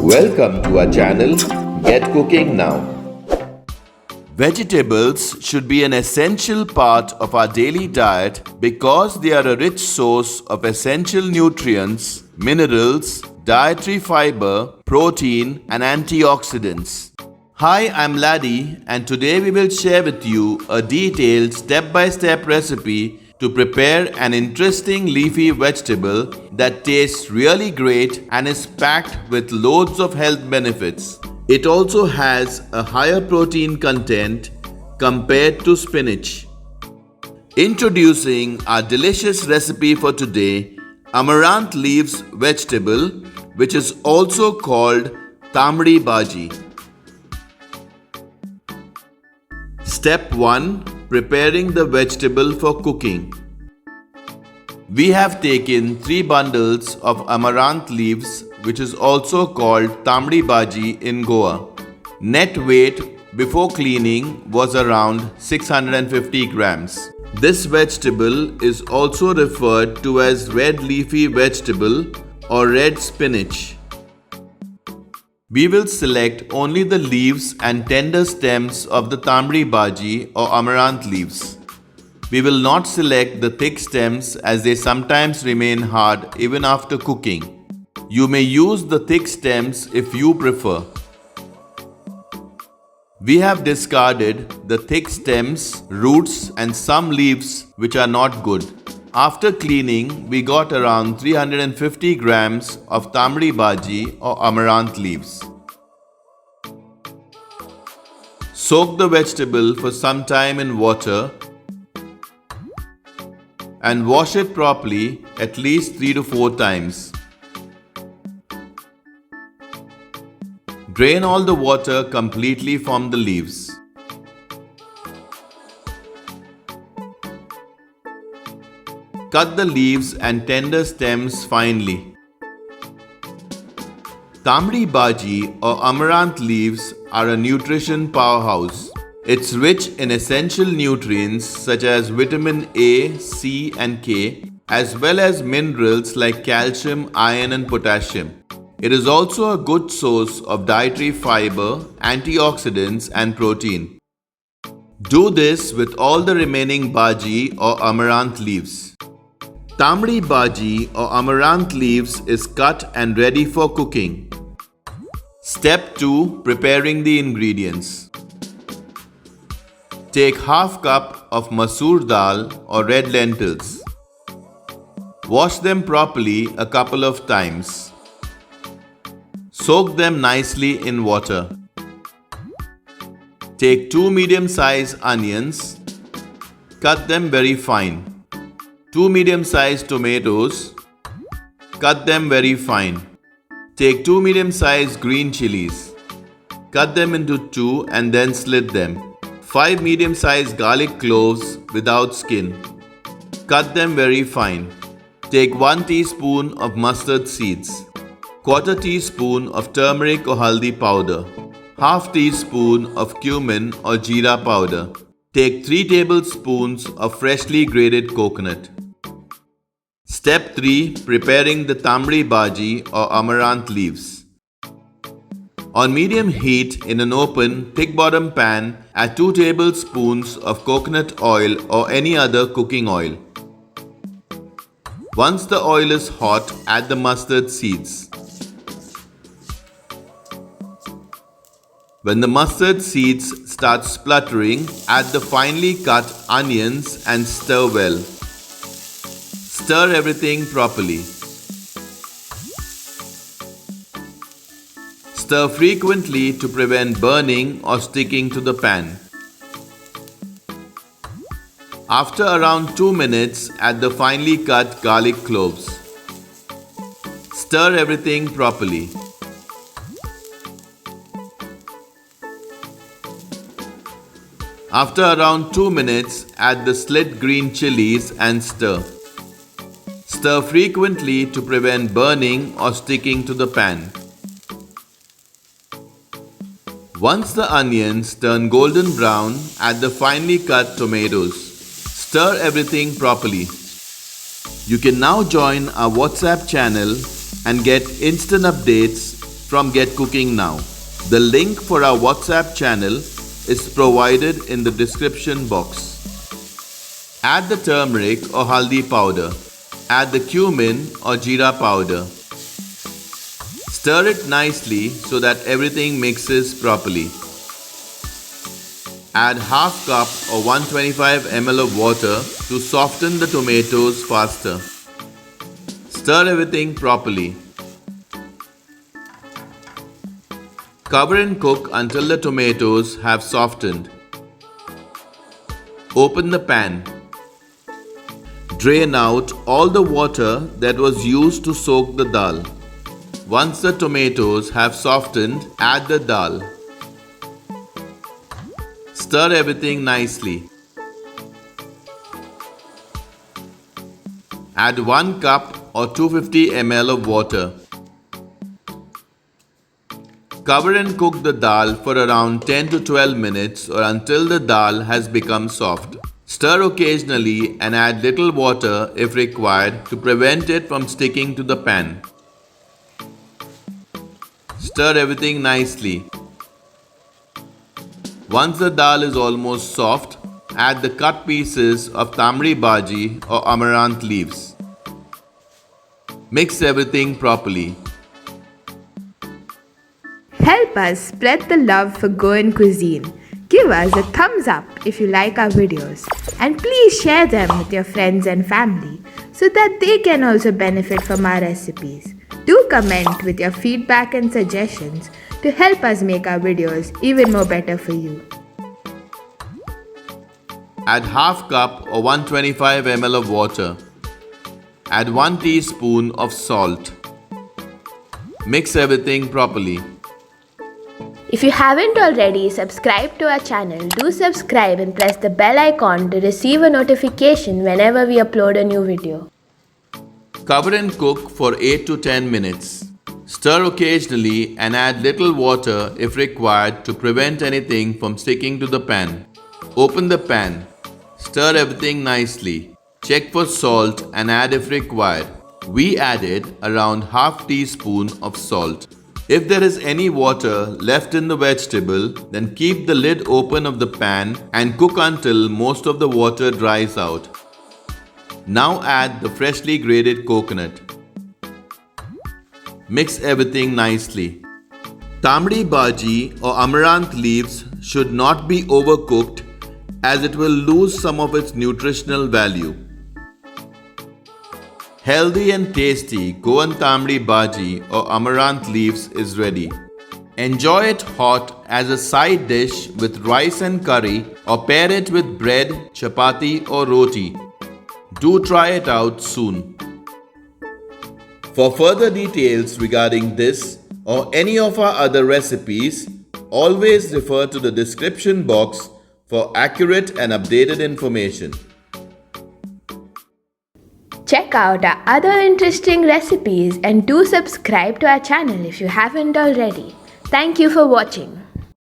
Welcome to our channel, Get Cooking Now. Vegetables should be an essential part of our daily diet because they are a rich source of essential nutrients, minerals, dietary fiber, protein, and antioxidants. Hi, I'm Laddie, and today we will share with you a detailed step-by-step recipe to prepare an interesting leafy vegetable that tastes really great and is packed with loads of health benefits. It also has a higher protein content compared to spinach. Introducing our delicious recipe for today, Amaranth leaves vegetable, which is also called Tambdi Bhaji. Step 1. Preparing the vegetable for cooking. We have taken 3 bundles of amaranth leaves, which is also called Tambdi Bhaji in Goa. Net weight before cleaning was around 650 grams. This vegetable is also referred to as red leafy vegetable or red spinach. We will select only the leaves and tender stems of the Tambdi Bhaji or amaranth leaves. We will not select the thick stems as they sometimes remain hard even after cooking. You may use the thick stems if you prefer. We have discarded the thick stems, roots, and some leaves which are not good. After cleaning, we got around 350 grams of Tambdi Bhaji or amaranth leaves. Soak the vegetable for some time in water and wash it properly at least 3 to 4 times. Drain all the water completely from the leaves. Cut the leaves and tender stems finely. Tambdi Bhaji or amaranth leaves are a nutrition powerhouse. It's rich in essential nutrients such as vitamin A, C and K, as well as minerals like calcium, iron and potassium. It is also a good source of dietary fiber, antioxidants and protein. Do this with all the remaining bhaji or amaranth leaves. Tambdi Bhaji or amaranth leaves is cut and ready for cooking. Step 2. Preparing the ingredients. Take half cup of masoor dal or red lentils. Wash them properly a couple of times. Soak them nicely in water. Take 2 medium-sized onions. Cut them very fine. 2 medium-sized tomatoes. Cut them very fine. Take 2 medium-sized green chilies. Cut them into 2 and then slit them. 5 medium-sized garlic cloves without skin. Cut them very fine. Take 1 teaspoon of mustard seeds. 1/4 teaspoon of turmeric or haldi powder. 1/2 teaspoon of cumin or jeera powder. Take 3 tablespoons of freshly grated coconut. Step 3. Preparing the Tambdi Bhaji or amaranth leaves. On medium heat in an open, thick bottom pan, add 2 tablespoons of coconut oil or any other cooking oil. Once the oil is hot, add the mustard seeds. When the mustard seeds start spluttering, add the finely cut onions and stir well. Stir everything properly. Stir frequently to prevent burning or sticking to the pan. After around 2 minutes, add the finely cut garlic cloves. Stir everything properly. After around 2 minutes, add the slit green chilies and stir. Stir frequently to prevent burning or sticking to the pan. Once the onions turn golden brown, add the finely cut tomatoes. Stir everything properly. You can now join our WhatsApp channel and get instant updates from Get Cooking Now. The link for our WhatsApp channel is provided in the description box. Add the turmeric or haldi powder. Add the cumin or jeera powder. Stir it nicely so that everything mixes properly. Add half cup or 125 ml of water to soften the tomatoes faster. Stir everything properly. Cover and cook until the tomatoes have softened. Open the pan. Drain out all the water that was used to soak the dal. Once the tomatoes have softened, add the dal. Stir everything nicely. Add 1 cup or 250 ml of water. Cover and cook the dal for around 10 to 12 minutes or until the dal has become soft. Stir occasionally and add little water if required to prevent it from sticking to the pan. Stir everything nicely. Once the dal is almost soft, add the cut pieces of Tambdi Bhaji or amaranth leaves. Mix everything properly. Help us spread the love for Goan cuisine. Give us a thumbs up if you like our videos, and please share them with your friends and family so that they can also benefit from our recipes. Do comment with your feedback and suggestions to help us make our videos even more better for you. Add half cup or 125 ml of water. Add 1 teaspoon of salt. Mix everything properly. If you haven't already subscribed to our channel, do subscribe and press the bell icon to receive a notification whenever we upload a new video. Cover and cook for 8 to 10 minutes. Stir occasionally and add little water if required to prevent anything from sticking to the pan. Open the pan. Stir everything nicely. Check for salt and add if required. We added around half teaspoon of salt. If there is any water left in the vegetable, then keep the lid open of the pan and cook until most of the water dries out. Now add the freshly grated coconut. Mix everything nicely. Tambdi Bhaji or amaranth leaves should not be overcooked as it will lose some of its nutritional value. Healthy and tasty Goan Tambdi Bhaji or amaranth leaves is ready. Enjoy it hot as a side dish with rice and curry or pair it with bread, chapati or roti. Do try it out soon. For further details regarding this or any of our other recipes, always refer to the description box for accurate and updated information. Check out our other interesting recipes and do subscribe to our channel if you haven't already. Thank you for watching.